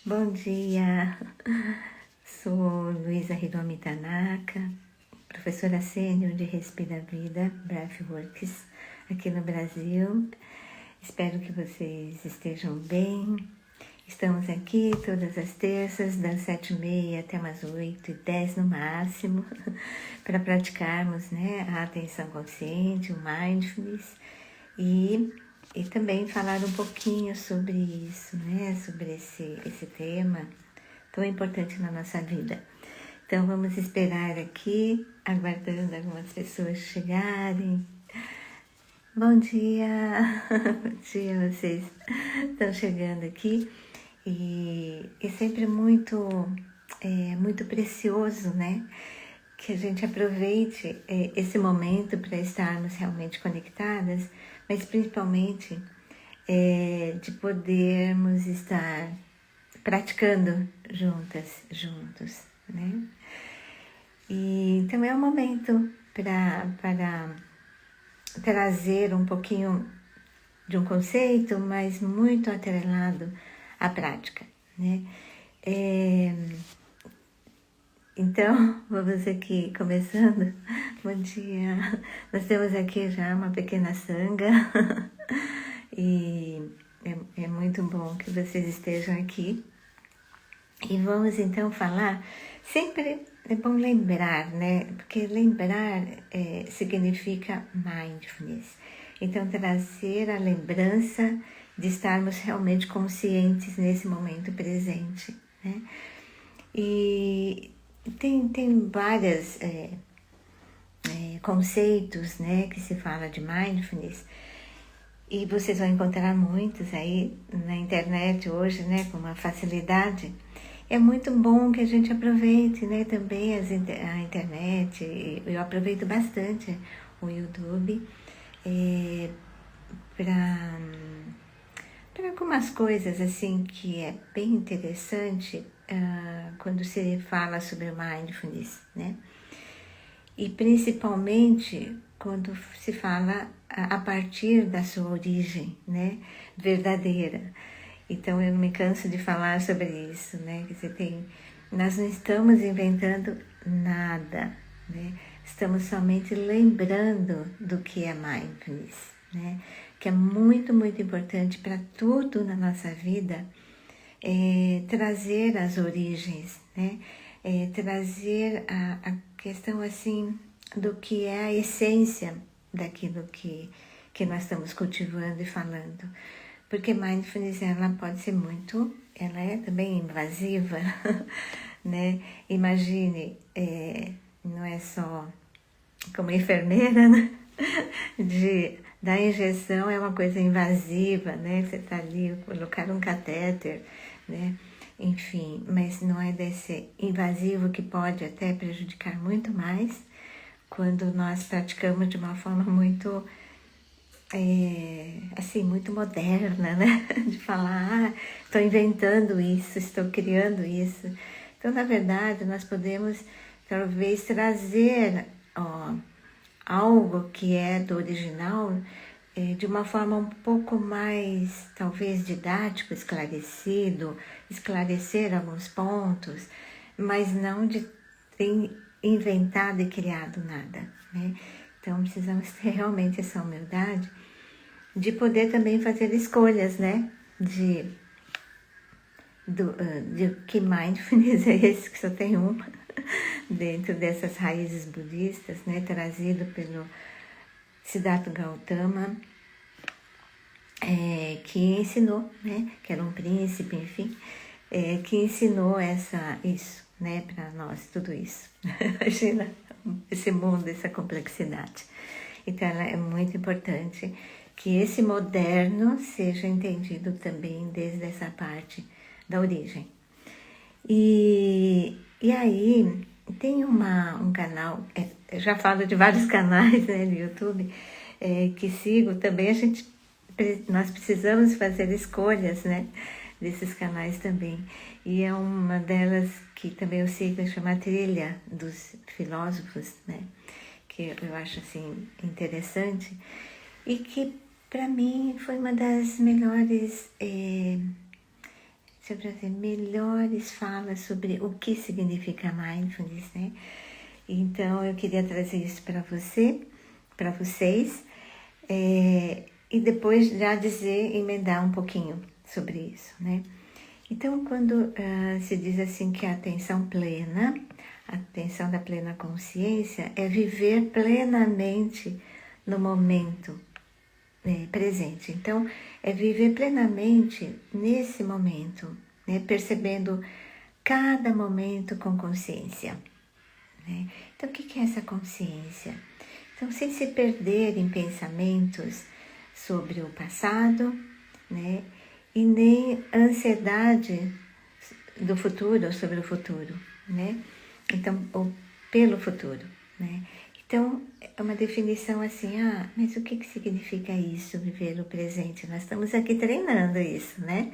Bom dia, sou Luísa Hiromi Tanaka, professora sênior de Respira Vida, Breathworks, aqui no Brasil. Espero que vocês estejam bem. Estamos aqui todas as terças, das 7h30 até umas 8h10 no máximo, para praticarmos a atenção consciente, o mindfulness e também falar um pouquinho sobre isso, sobre esse tema tão importante na nossa vida. Então vamos esperar aqui, aguardando algumas pessoas chegarem. Bom dia! Bom dia, vocês estão chegando aqui e é sempre muito precioso, que a gente aproveite esse momento para estarmos realmente conectadas, mas principalmente de podermos estar praticando juntos, E então é um momento para trazer um pouquinho de um conceito, mas muito atrelado à prática, Então, vamos aqui começando. Bom dia. Nós temos aqui já uma pequena sanga e é muito bom que vocês estejam aqui. E vamos então falar, sempre é bom lembrar, Porque lembrar significa mindfulness. Então, trazer a lembrança de estarmos realmente conscientes nesse momento presente, E tem vários conceitos, que se fala de mindfulness, e vocês vão encontrar muitos aí na internet hoje, com uma facilidade. É muito bom que a gente aproveite, também a internet. Eu aproveito bastante o YouTube para algumas coisas assim que é bem interessante quando se fala sobre mindfulness, E principalmente quando se fala a partir da sua origem, verdadeira. Então eu não me canso de falar sobre isso, nós não estamos inventando nada, Estamos somente lembrando do que é mindfulness, Que é muito, muito importante para tudo na nossa vida, trazer as origens, trazer a questão assim do que é a essência daquilo que nós estamos cultivando e falando. Porque mindfulness, ela pode ser ela é também invasiva, Imagine, não é só como enfermeira, da injeção é uma coisa invasiva, Você tá ali, colocar um catéter, Enfim, mas não é desse invasivo que pode até prejudicar muito mais quando nós praticamos de uma forma muito muito moderna, De falar, estou inventando isso, estou criando isso. Então, na verdade, nós podemos talvez trazer algo que é do original de uma forma um pouco mais, talvez, didático, esclarecer alguns pontos, mas não de ter inventado e criado nada, Então, precisamos ter realmente essa humildade de poder também fazer escolhas, de que mindfulness é esse, que só tem uma, dentro dessas raízes budistas, trazido pelo Siddhartha Gautama, que ensinou, que era um príncipe, enfim, que ensinou isso, para nós, tudo isso. Imagina esse mundo, essa complexidade. Então, é muito importante que esse moderno seja entendido também desde essa parte da origem. E aí, tem um canal, eu já falo de vários canais no YouTube, que sigo também. Nós precisamos fazer escolhas, desses canais também. E é uma delas que também eu sigo, chama Trilha dos Filósofos, que eu acho assim interessante e que para mim foi uma das melhores trazer melhores falas sobre o que significa Mindfulness, né? Então, eu queria trazer isso para vocês, e depois já emendar um pouquinho sobre isso, né? Então, quando se diz assim que a atenção da plena consciência é viver plenamente no momento presente. Então, é viver plenamente nesse momento, né? Percebendo cada momento com consciência. Né? Então, o que é essa consciência? Então, sem se perder em pensamentos sobre o passado, né? E nem ansiedade do futuro ou sobre o futuro, né? Então, ou pelo futuro, né? Então, é uma definição assim, mas o que significa isso, viver o presente? Nós estamos aqui treinando isso, né?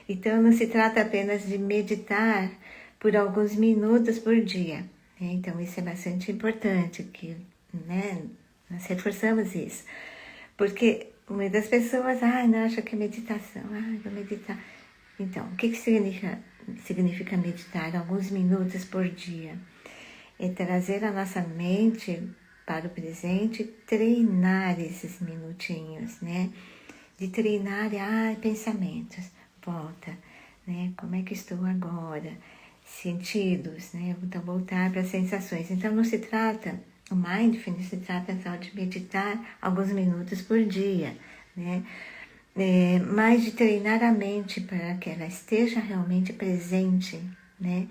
Então, não se trata apenas de meditar por alguns minutos por dia, né? Então, isso é bastante importante, que, né, nós reforçamos isso. Porque muitas pessoas, não acham que é meditação, vou meditar. Então, o que significa meditar alguns minutos por dia? É trazer a nossa mente para o presente, treinar esses minutinhos, né? De treinar, pensamentos, volta, né? Como é que estou agora? Sentidos, né? Então, voltar para as sensações. Então, não se trata, o Mindfulness se trata só de meditar alguns minutos por dia, né? Mas de treinar a mente para que ela esteja realmente presente, né?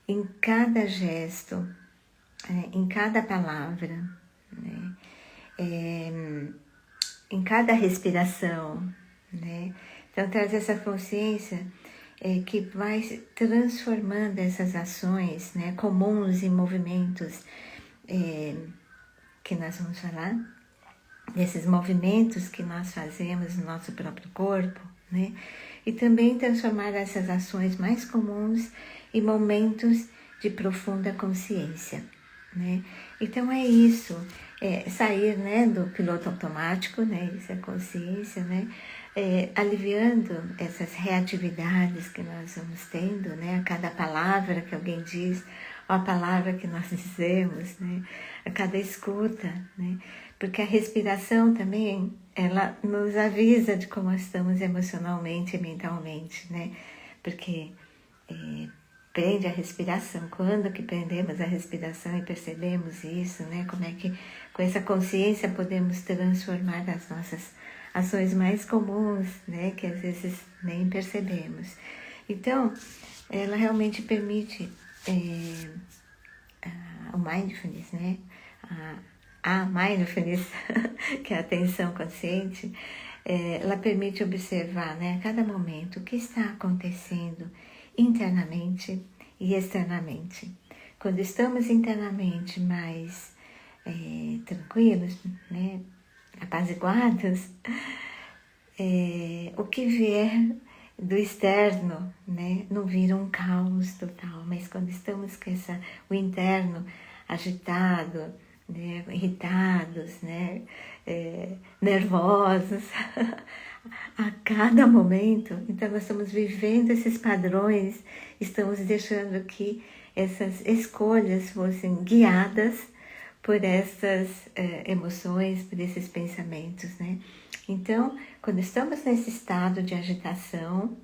Em cada gesto, em cada palavra, né? Em cada respiração, né? Então, traz essa consciência que vai transformando essas ações, né, comuns em movimentos que nós vamos falar, desses movimentos que nós fazemos no nosso próprio corpo, né? E também transformar essas ações mais comuns em momentos de profunda consciência, né? Então é isso, sair, né, do piloto automático, né? Isso é consciência, né? Aliviando essas reatividades que nós vamos tendo, né? A cada palavra que alguém diz, ou a palavra que nós dizemos, né? A cada escuta, né? Porque a respiração também, ela nos avisa de como estamos emocionalmente e mentalmente, né? Porque prende a respiração. Quando que prendemos a respiração e percebemos isso, né? Como é que com essa consciência podemos transformar as nossas ações mais comuns, né? Que às vezes nem percebemos. Então, ela realmente permite o Mindfulness, né? A Mindfulness, que é a atenção consciente, ela permite observar, né, a cada momento o que está acontecendo internamente e externamente. Quando estamos internamente mais tranquilos, né, apaziguados, o que vier do externo, né, não vira um caos total, mas quando estamos com o interno agitado, né, irritados, né, nervosos, a cada momento, então nós estamos vivendo esses padrões, estamos deixando que essas escolhas fossem guiadas por essas emoções, por esses pensamentos, né? Então, quando estamos nesse estado de agitação,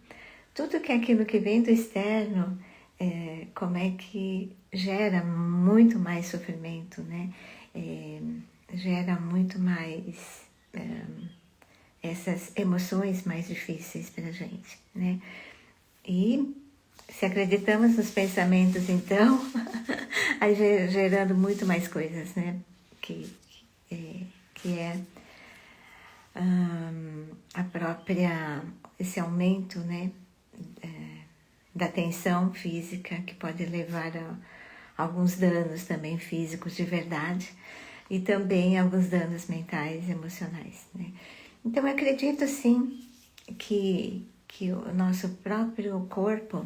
tudo que é aquilo que vem do externo, como é que gera muito mais sofrimento, né? Gera muito mais essas emoções mais difíceis para a gente, né? E se acreditamos nos pensamentos, então, aí gerando muito mais coisas, né? Que é a própria, esse aumento, né? Da tensão física, que pode levar a alguns danos também físicos de verdade, e também alguns danos mentais e emocionais, né? Então, eu acredito, sim, que o nosso próprio corpo,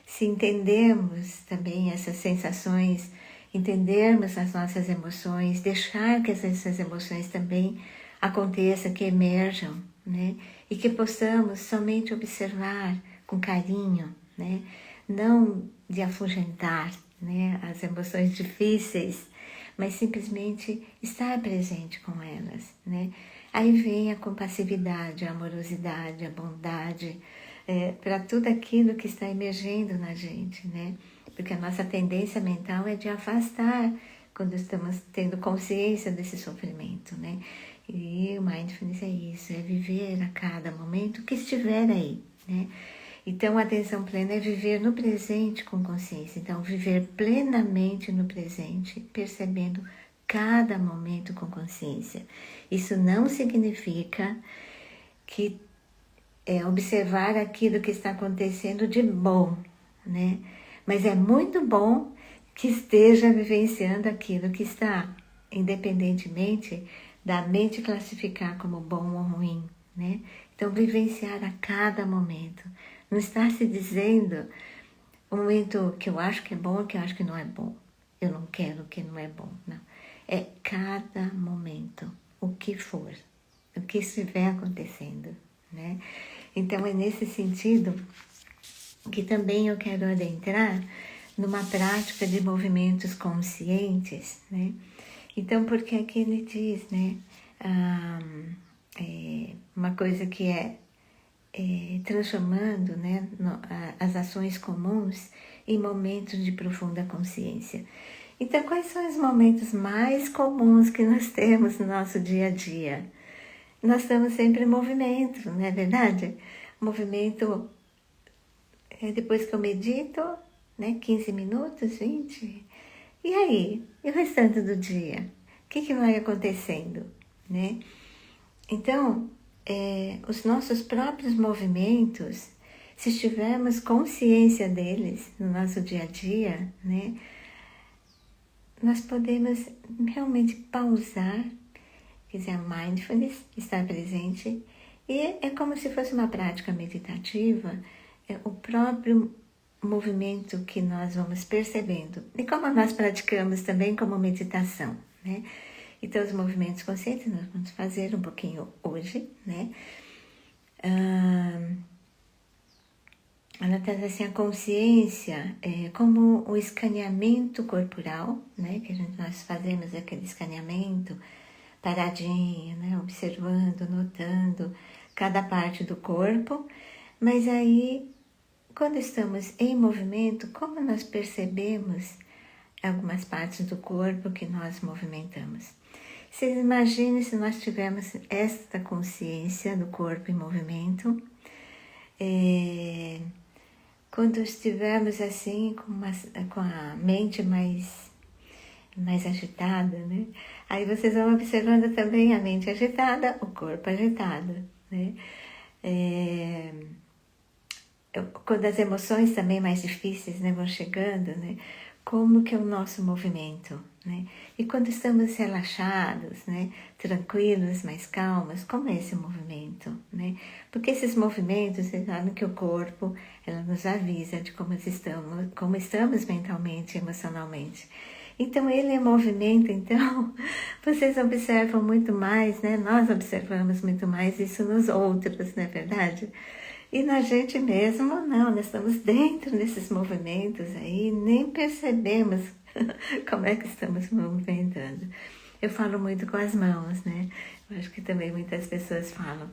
se entendermos também essas sensações, entendermos as nossas emoções, deixar que essas emoções também aconteçam, que emerjam, né? E que possamos somente observar com carinho, né? Não de afugentar, né, as emoções difíceis, mas simplesmente estar presente com elas, né? Aí vem a compassividade, a amorosidade, a bondade, para tudo aquilo que está emergendo na gente, né? Porque a nossa tendência mental é de afastar quando estamos tendo consciência desse sofrimento, né? E o Mindfulness é isso, é viver a cada momento que estiver aí, né? Então, a atenção plena é viver no presente com consciência. Então, viver plenamente no presente, percebendo cada momento com consciência. Isso não significa que observar aquilo que está acontecendo de bom, né? Mas é muito bom que esteja vivenciando aquilo que está, independentemente da mente classificar como bom ou ruim, né? Então, vivenciar a cada momento. Não está se dizendo o momento que eu acho que é bom ou que eu acho que não é bom. Eu não quero o que não é bom, não. É cada momento, o que for, o que estiver acontecendo, né? Então, é nesse sentido que também eu quero adentrar numa prática de movimentos conscientes, né? Então, porque aqui ele diz, né? Uma coisa que transformando, né, as ações comuns em momentos de profunda consciência. Então, quais são os momentos mais comuns que nós temos no nosso dia a dia? Nós estamos sempre em movimento, não é verdade? Movimento, depois que eu medito, né, 15 minutos, 20. E aí? E o restante do dia? O que vai acontecendo, né? Então, os nossos próprios movimentos, se tivermos consciência deles no nosso dia a dia, né, nós podemos realmente pausar, quer dizer, mindfulness, estar presente, e é como se fosse uma prática meditativa, o próprio movimento que nós vamos percebendo, e como nós praticamos também como meditação, né? Então, os movimentos conscientes nós vamos fazer um pouquinho hoje, né? Ela traz assim a consciência como o escaneamento corporal, né? Que nós fazemos aquele escaneamento paradinho, né? Observando, notando cada parte do corpo. Mas aí, quando estamos em movimento, como nós percebemos algumas partes do corpo que nós movimentamos? Vocês imaginem se nós tivermos esta consciência do corpo em movimento, quando estivermos assim com a mente mais agitada, né? Aí vocês vão observando também a mente agitada, o corpo agitado, né? Quando as emoções também mais difíceis, né, vão chegando, né? Como que é o nosso movimento, né? E quando estamos relaxados, né, tranquilos, mais calmos, como é esse movimento, né? Porque esses movimentos, vocês sabem que o corpo, ela nos avisa de como estamos mentalmente, emocionalmente. Então, ele é movimento, então, vocês observam muito mais, né? Nós observamos muito mais isso nos outros, não é verdade? E na gente mesmo, não, nós estamos dentro desses movimentos aí, nem percebemos como é que estamos movimentando. Eu falo muito com as mãos, né? Eu acho que também muitas pessoas falam.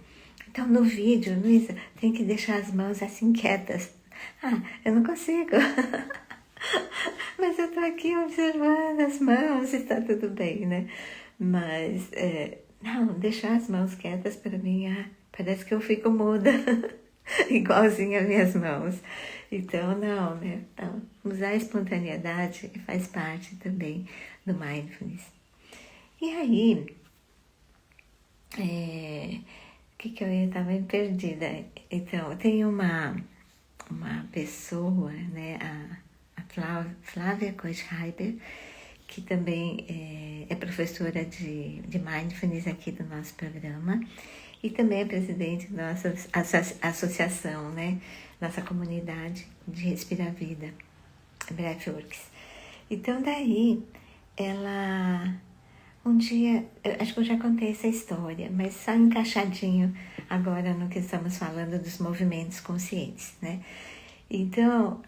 Então, no vídeo, Luísa, tem que deixar as mãos assim quietas. Ah, eu não consigo. Mas eu tô aqui observando as mãos e tá tudo bem, né? Mas, não, deixar as mãos quietas para mim, parece que eu fico muda. Igualzinho as minhas mãos. Então, não, né? Então, usar a espontaneidade faz parte também do mindfulness. E aí, o que eu estava perdida? Então, tem uma pessoa, né? A Flávia Kohlschreiber, que também é professora de mindfulness aqui do nosso programa, e também é presidente da nossa associação, né? Nossa comunidade de Respira a Vida, Breathworks. Então, daí, ela Um dia, acho que eu já contei essa história, mas só encaixadinho agora no que estamos falando dos movimentos conscientes, né? Então,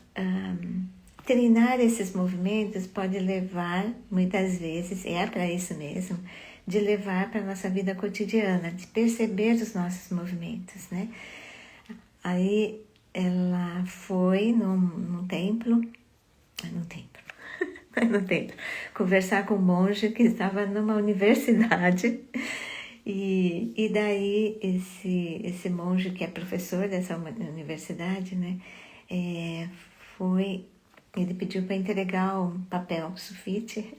treinar esses movimentos pode levar, muitas vezes, é para isso mesmo, de levar para a nossa vida cotidiana, de perceber os nossos movimentos, né? Aí ela foi num templo, no templo, conversar com um monge que estava numa universidade. E daí esse monge que é professor dessa universidade, né, ele pediu para entregar um papel sulfite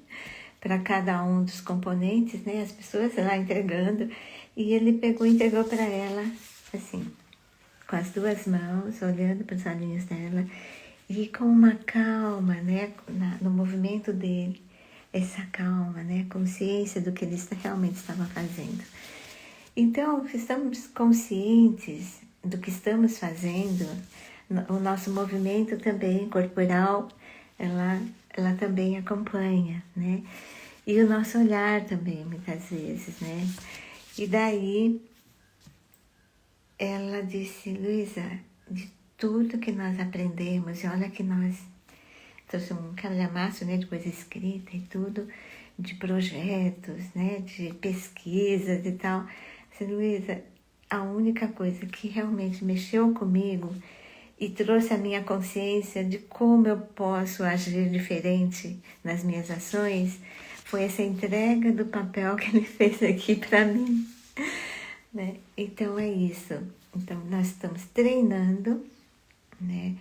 para cada um dos componentes, né, as pessoas lá entregando, e ele pegou e entregou para ela, assim, com as duas mãos, olhando para os olhinhos dela, e com uma calma, né, no movimento dele, essa calma, né, consciência do que ele realmente estava fazendo. Então, se estamos conscientes do que estamos fazendo, o nosso movimento também corporal, ela também acompanha, né? E o nosso olhar também, muitas vezes, né? E daí, ela disse, Luísa, de tudo que nós aprendemos, e olha que nós trouxe um calhamaço, né, de coisa escrita e tudo, de projetos, né, de pesquisas e tal. Disse, Luísa, a única coisa que realmente mexeu comigo e trouxe a minha consciência de como eu posso agir diferente nas minhas ações foi essa entrega do papel que ele fez aqui para mim, né? Então é isso. Então nós estamos treinando, né,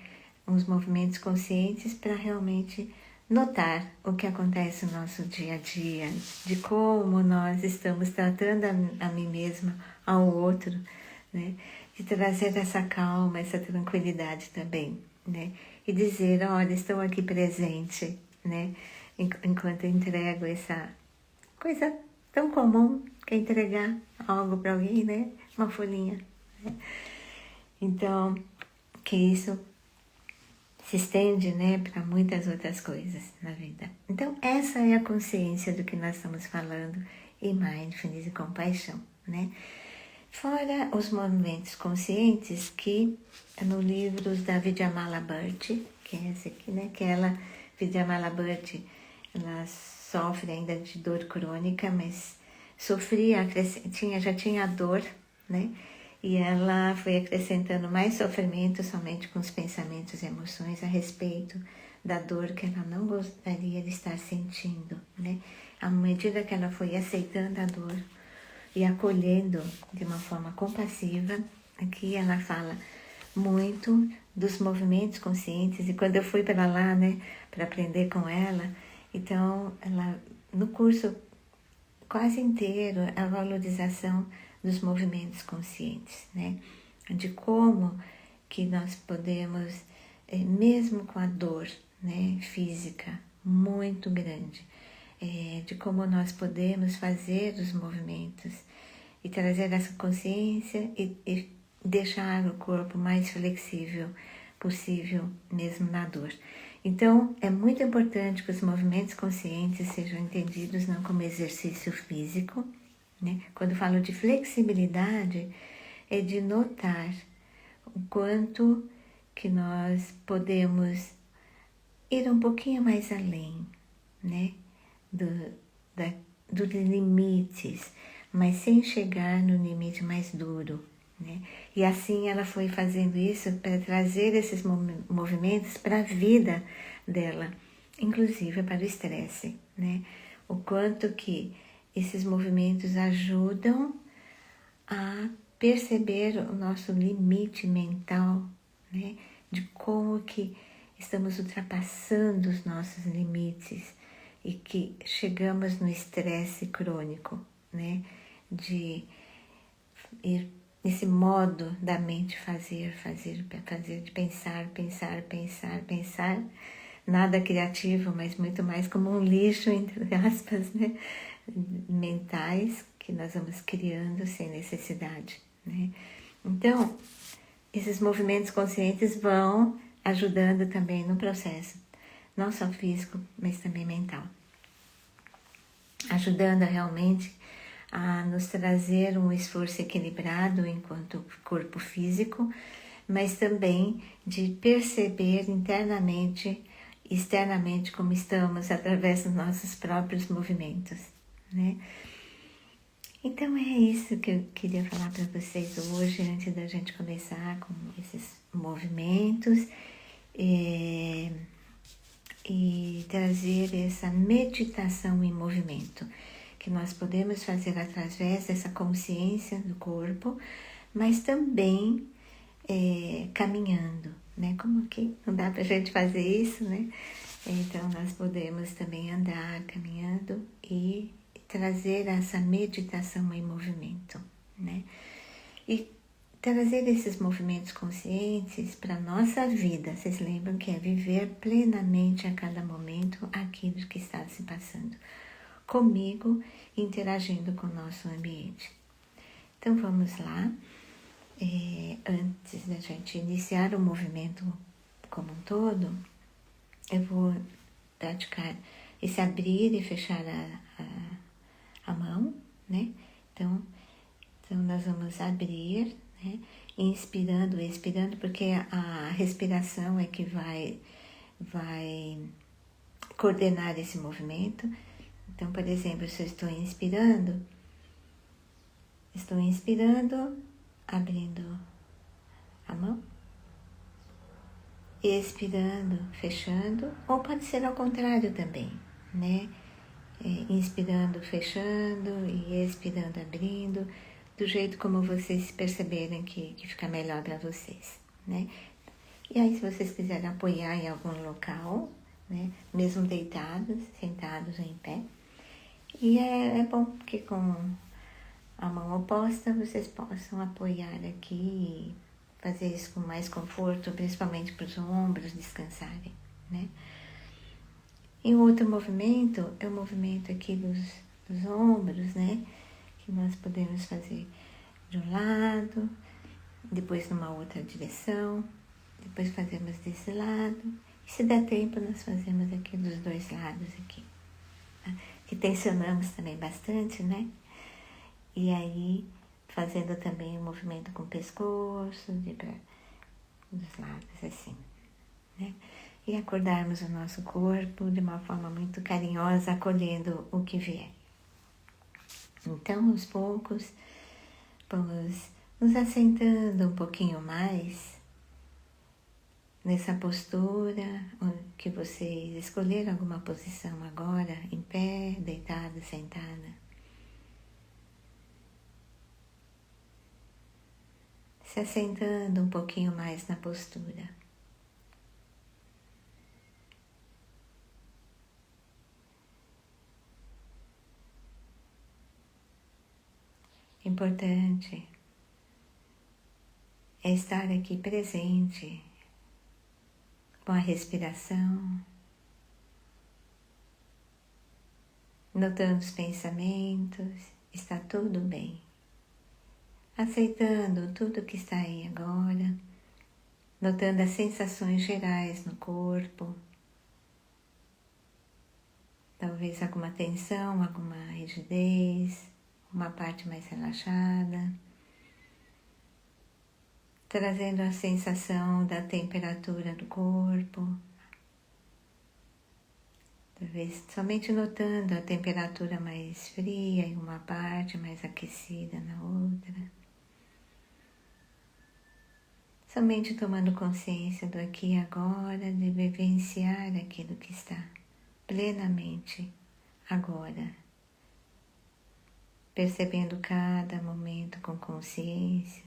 uns movimentos conscientes para realmente notar o que acontece no nosso dia a dia, de como nós estamos tratando a mim mesma, ao outro, né? De trazer essa calma, essa tranquilidade também, né? E dizer, olha, estou aqui presente, né? Enquanto eu entrego essa coisa tão comum que é entregar algo para alguém, né? Uma folhinha, né? Então, que isso se estende, né, para muitas outras coisas na vida. Então, essa é a consciência do que nós estamos falando em Mindfulness e Compaixão, né? Fora os movimentos conscientes que no livro da Vidyamala Bharti, que é esse aqui, né, que ela, Vidyamala Bharti, ela sofre ainda de dor crônica, mas já tinha dor, né? E ela foi acrescentando mais sofrimento somente com os pensamentos e emoções a respeito da dor que ela não gostaria de estar sentindo, né? À medida que ela foi aceitando a dor e acolhendo de uma forma compassiva, aqui ela fala muito dos movimentos conscientes. E quando eu fui para lá, né, para aprender com ela, então ela, no curso quase inteiro, a valorização dos movimentos conscientes, né? De como que nós podemos, mesmo com a dor, né, física muito grande, de como nós podemos fazer os movimentos e trazer essa consciência e deixar o corpo mais flexível possível, mesmo na dor. Então, é muito importante que os movimentos conscientes sejam entendidos não como exercício físico, né? Quando falo de flexibilidade, é de notar o quanto que nós podemos ir um pouquinho mais além, né? Dos limites, mas sem chegar no limite mais duro, né? E assim ela foi fazendo isso para trazer esses movimentos para a vida dela, inclusive para o estresse, né? O quanto que esses movimentos ajudam a perceber o nosso limite mental, né? De como que estamos ultrapassando os nossos limites e que chegamos no estresse crônico, né? De ir nesse modo da mente fazer, de pensar, nada criativo, mas muito mais como um lixo, entre aspas, né? Mentais que nós vamos criando sem necessidade, né? Então, esses movimentos conscientes vão ajudando também no processo, não só físico, mas também mental. ajudando realmente a nos trazer um esforço equilibrado enquanto corpo físico, mas também de perceber internamente, externamente como estamos através dos nossos próprios movimentos, né? Então é isso que eu queria falar para vocês hoje, antes da gente começar com esses movimentos e trazer essa meditação em movimento, que nós podemos fazer através dessa consciência do corpo, mas também caminhando, né? Como que não dá pra gente fazer isso, né? Então nós podemos também andar caminhando e trazer essa meditação em movimento, né? E trazer esses movimentos conscientes para a nossa vida. Vocês lembram que é viver plenamente a cada momento aquilo que está se passando comigo, interagindo com o nosso ambiente. Então vamos lá. Antes da gente iniciar o movimento como um todo, eu vou praticar esse abrir e fechar a mão, né? Então nós vamos abrir, né? Inspirando e expirando, porque a respiração é que vai coordenar esse movimento. Então, por exemplo, se eu estou inspirando, abrindo a mão, expirando, fechando, ou pode ser ao contrário também, né? Inspirando, fechando e expirando, abrindo, do jeito como vocês perceberem que fica melhor para vocês, né? E aí, se vocês quiserem apoiar em algum local, né? Mesmo deitados, sentados ou em pé. E é bom que com a mão oposta vocês possam apoiar aqui e fazer isso com mais conforto, principalmente para os ombros descansarem, né? E o outro movimento é o movimento aqui dos ombros, né? Que nós podemos fazer de um lado, depois numa outra direção, depois fazemos desse lado. E se der tempo, nós fazemos aqui dos dois lados aqui. Tá? Que tensionamos também bastante, né? E aí, fazendo também um movimento com o pescoço, dos lados, assim, né? E acordarmos o nosso corpo de uma forma muito carinhosa, acolhendo o que vier. Então, aos poucos, vamos nos assentando um pouquinho mais nessa postura, que vocês escolheram alguma posição agora, em pé, deitado, sentada. Se assentando um pouquinho mais na postura. Importante é estar aqui presente com a respiração, notando os pensamentos, está tudo bem. Aceitando tudo que está aí agora, notando as sensações gerais no corpo, talvez alguma tensão, alguma rigidez, uma parte mais relaxada, trazendo a sensação da temperatura do corpo, talvez somente notando a temperatura mais fria em uma parte, mais aquecida na outra. Somente tomando consciência do aqui e agora, de vivenciar aquilo que está plenamente agora. Percebendo cada momento com consciência.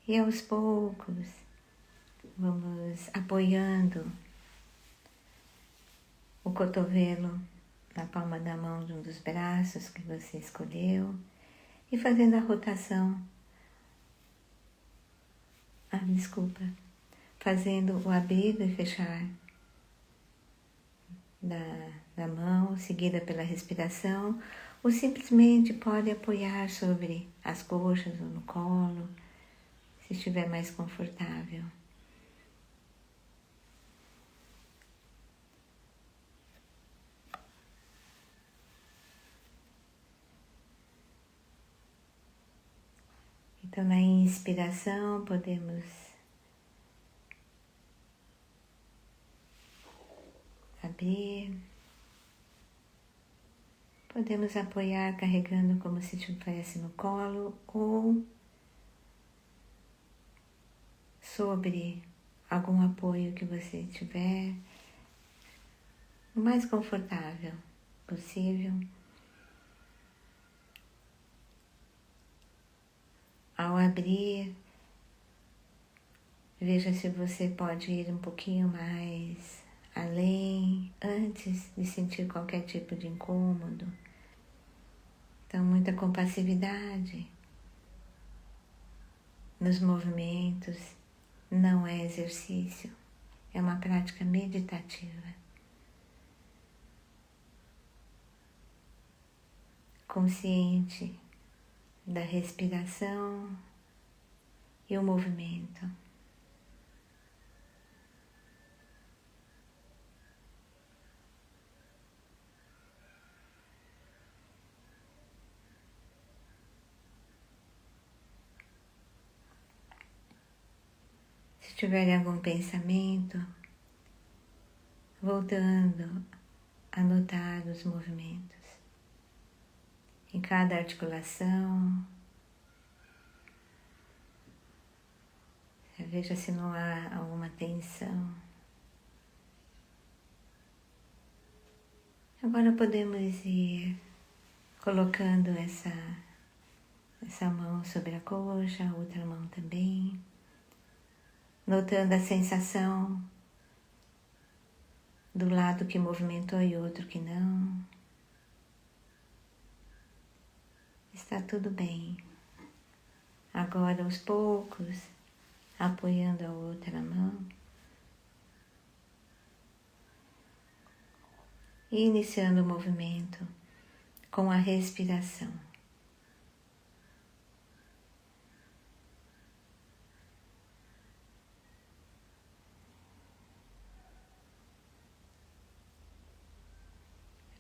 E aos poucos, vamos apoiando o cotovelo na palma da mão de um dos braços que você escolheu e fazendo a rotação. Fazendo o abrir e fechar da mão, seguida pela respiração, ou simplesmente pode apoiar sobre as coxas ou no colo, se estiver mais confortável. inspiração, podemos abrir. Podemos apoiar carregando como se estivesse no colo ou sobre algum apoio que você tiver, o mais confortável possível. Ao abrir, veja se você pode ir um pouquinho mais além, antes de sentir qualquer tipo de incômodo. Então, muita compassividade nos movimentos não é exercício, é uma prática meditativa. Consciente da respiração e o movimento. Se tiver algum pensamento, voltando a notar os movimentos em cada articulação. Veja se não há alguma tensão. Agora podemos ir colocando essa mão sobre a coxa, a outra mão também, notando a sensação do lado que movimentou e outro que não. Está tudo bem. Agora, aos poucos, apoiando a outra mão e iniciando o movimento com a respiração.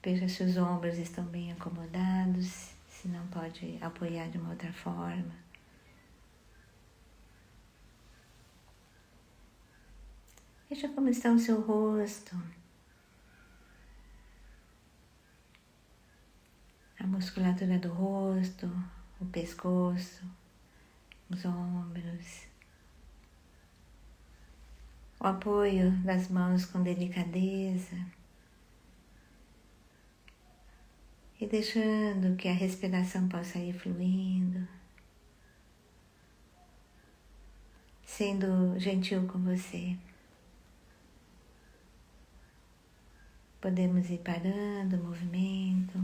Veja se os ombros estão bem acomodados, se não pode apoiar de uma outra forma. Veja como está o seu rosto, a musculatura do rosto, o pescoço, os ombros, o apoio das mãos com delicadeza e deixando que a respiração possa ir fluindo, sendo gentil com você. Podemos ir parando o movimento,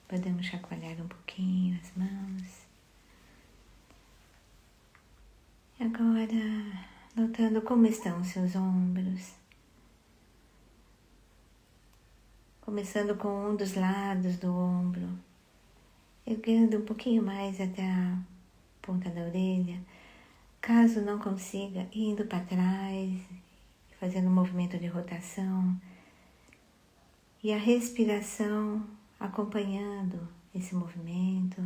podemos chacoalhar um pouquinho as mãos. E agora, notando como estão os seus ombros. Começando com um dos lados do ombro, erguendo um pouquinho mais até a ponta da orelha. Caso não consiga, indo para trás, fazendo um movimento de rotação. E a respiração acompanhando esse movimento,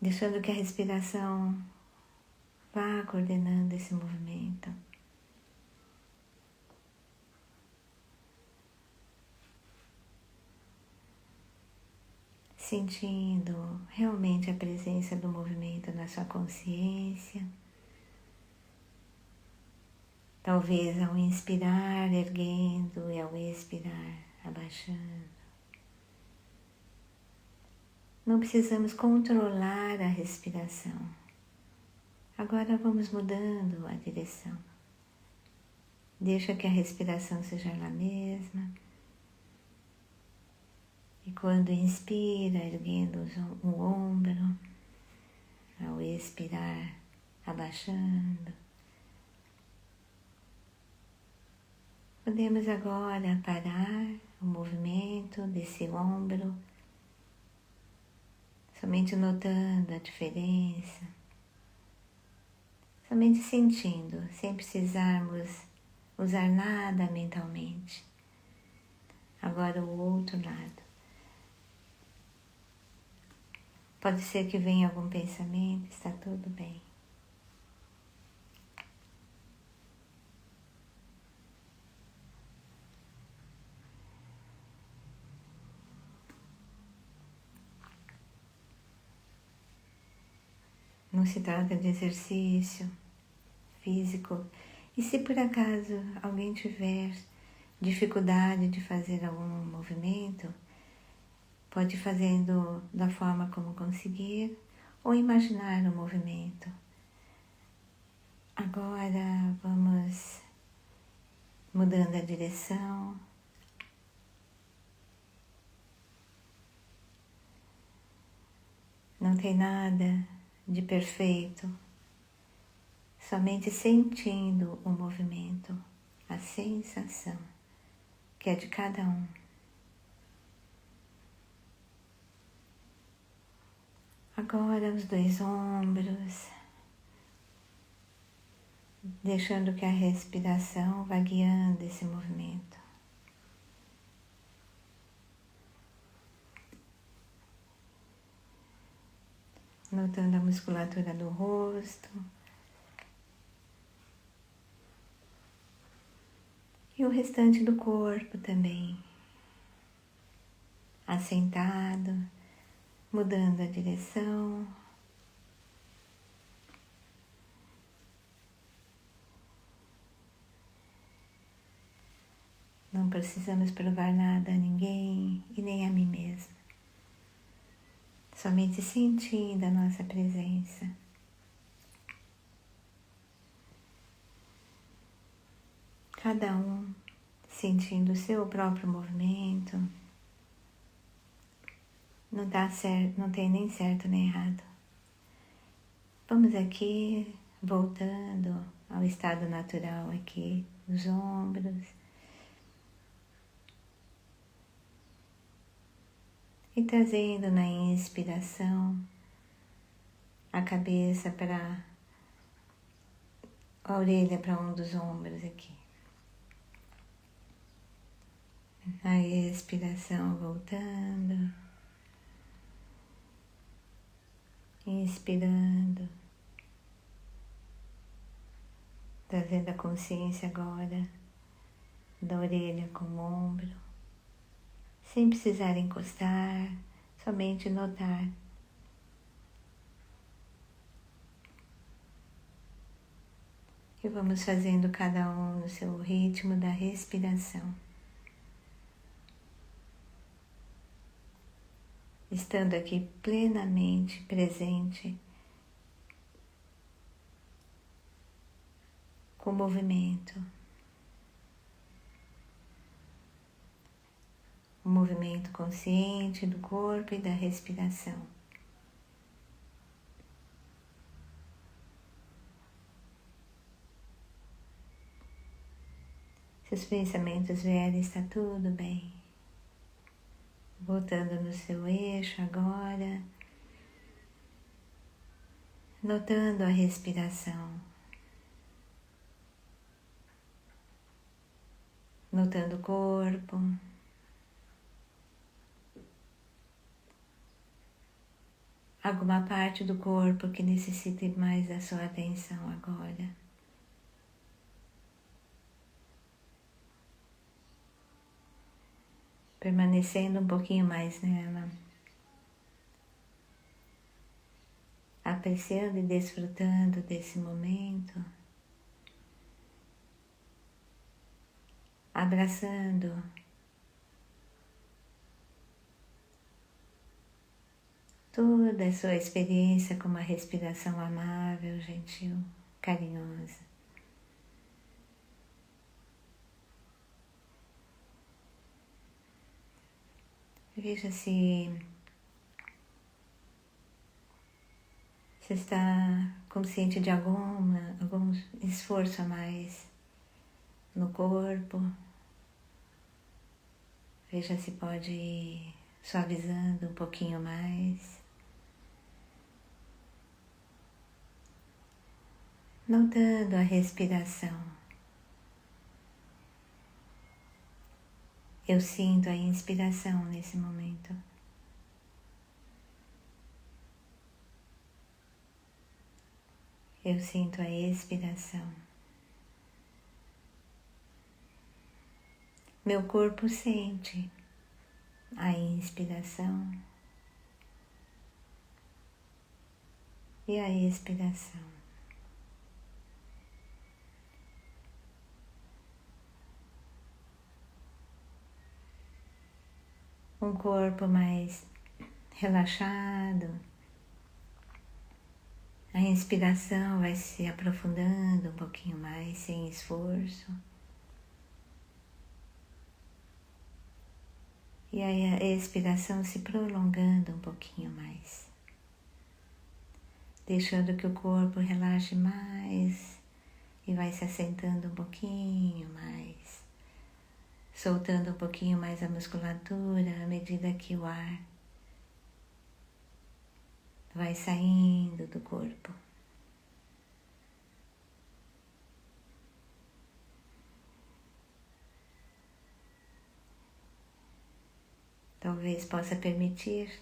deixando que a respiração vá coordenando esse movimento. Sentindo realmente a presença do movimento na sua consciência. Talvez ao inspirar, erguendo, e ao expirar, abaixando. Não precisamos controlar a respiração. Agora vamos mudando a direção. Deixa que a respiração seja ela mesma. E quando inspira, erguendo o ombro, ao expirar, abaixando. Podemos agora parar o movimento desse ombro, somente notando a diferença, somente sentindo, sem precisarmos usar nada mentalmente. Agora o outro lado. Pode ser que venha algum pensamento, está tudo bem. Não se trata de exercício físico. E se por acaso alguém tiver dificuldade de fazer algum movimento, pode ir fazendo da forma como conseguir ou imaginar o movimento. Agora vamos mudando a direção. Não tem nada de perfeito, somente sentindo o movimento, a sensação que é de cada um. Agora os dois ombros, deixando que a respiração vá guiando esse movimento. Notando a musculatura do rosto. E o restante do corpo também. Assentado, mudando a direção. Não precisamos provar nada a ninguém e nem a mim mesmo. Somente sentindo a nossa presença. Cada um sentindo o seu próprio movimento. Não dá certo, não tem nem certo nem errado. Vamos aqui, voltando ao estado natural aqui, dos ombros. E trazendo na inspiração a cabeça para a orelha, para um dos ombros aqui. A expiração voltando. Inspirando. Trazendo a consciência agora da orelha com o ombro. Sem precisar encostar, somente notar. E vamos fazendo cada um no seu ritmo da respiração. Estando aqui plenamente presente com o movimento. O movimento consciente do corpo e da respiração. Se os pensamentos vierem, está tudo bem. Voltando no seu eixo agora. Notando a respiração. Notando o corpo. Alguma parte do corpo que necessite mais da sua atenção agora. Permanecendo um pouquinho mais nela. Apreciando e desfrutando desse momento. Abraçando toda a sua experiência com uma respiração amável, gentil, carinhosa. Veja se você está consciente de algum esforço a mais no corpo. Veja se pode ir suavizando um pouquinho mais. Notando a respiração. Eu sinto a inspiração nesse momento. eu sinto a expiração. Meu corpo sente a inspiração e a expiração. Um corpo mais relaxado. A inspiração vai se aprofundando um pouquinho mais, sem esforço. E aí a expiração se prolongando um pouquinho mais. Deixando que o corpo relaxe mais e vai se assentando um pouquinho mais. Soltando um pouquinho mais a musculatura à medida que o ar vai saindo do corpo. Talvez possa permitir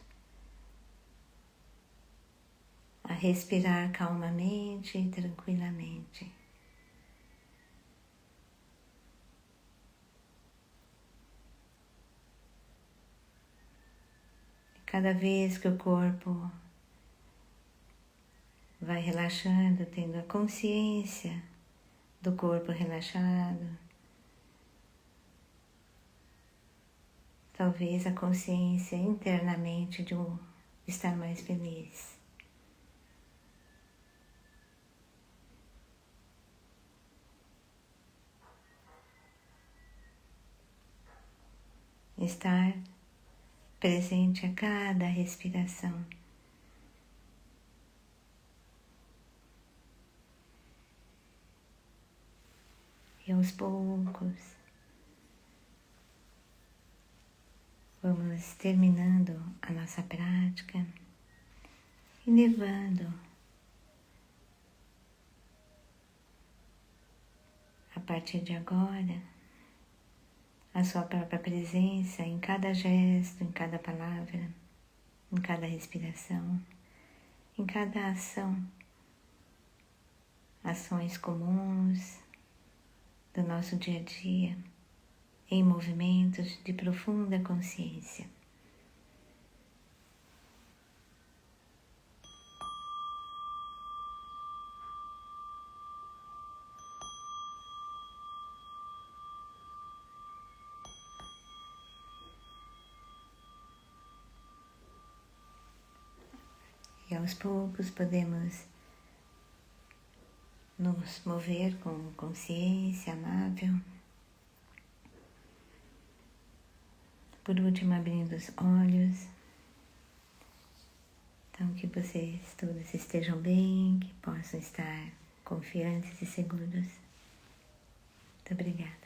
a respirar calmamente e tranquilamente. Cada vez que o corpo vai relaxando, tendo a consciência do corpo relaxado, talvez a consciência internamente de estar mais feliz. Estar presente a cada respiração. E aos poucos, vamos terminando a nossa prática e levando a partir de agora a sua própria presença em cada gesto, em cada palavra, em cada respiração, em cada ação, ações comuns do nosso dia a dia, em movimentos de profunda consciência. E aos poucos podemos nos mover com consciência amável. Por último, abrindo os olhos. Então, que vocês todos estejam bem, que possam estar confiantes e seguros. Muito obrigada.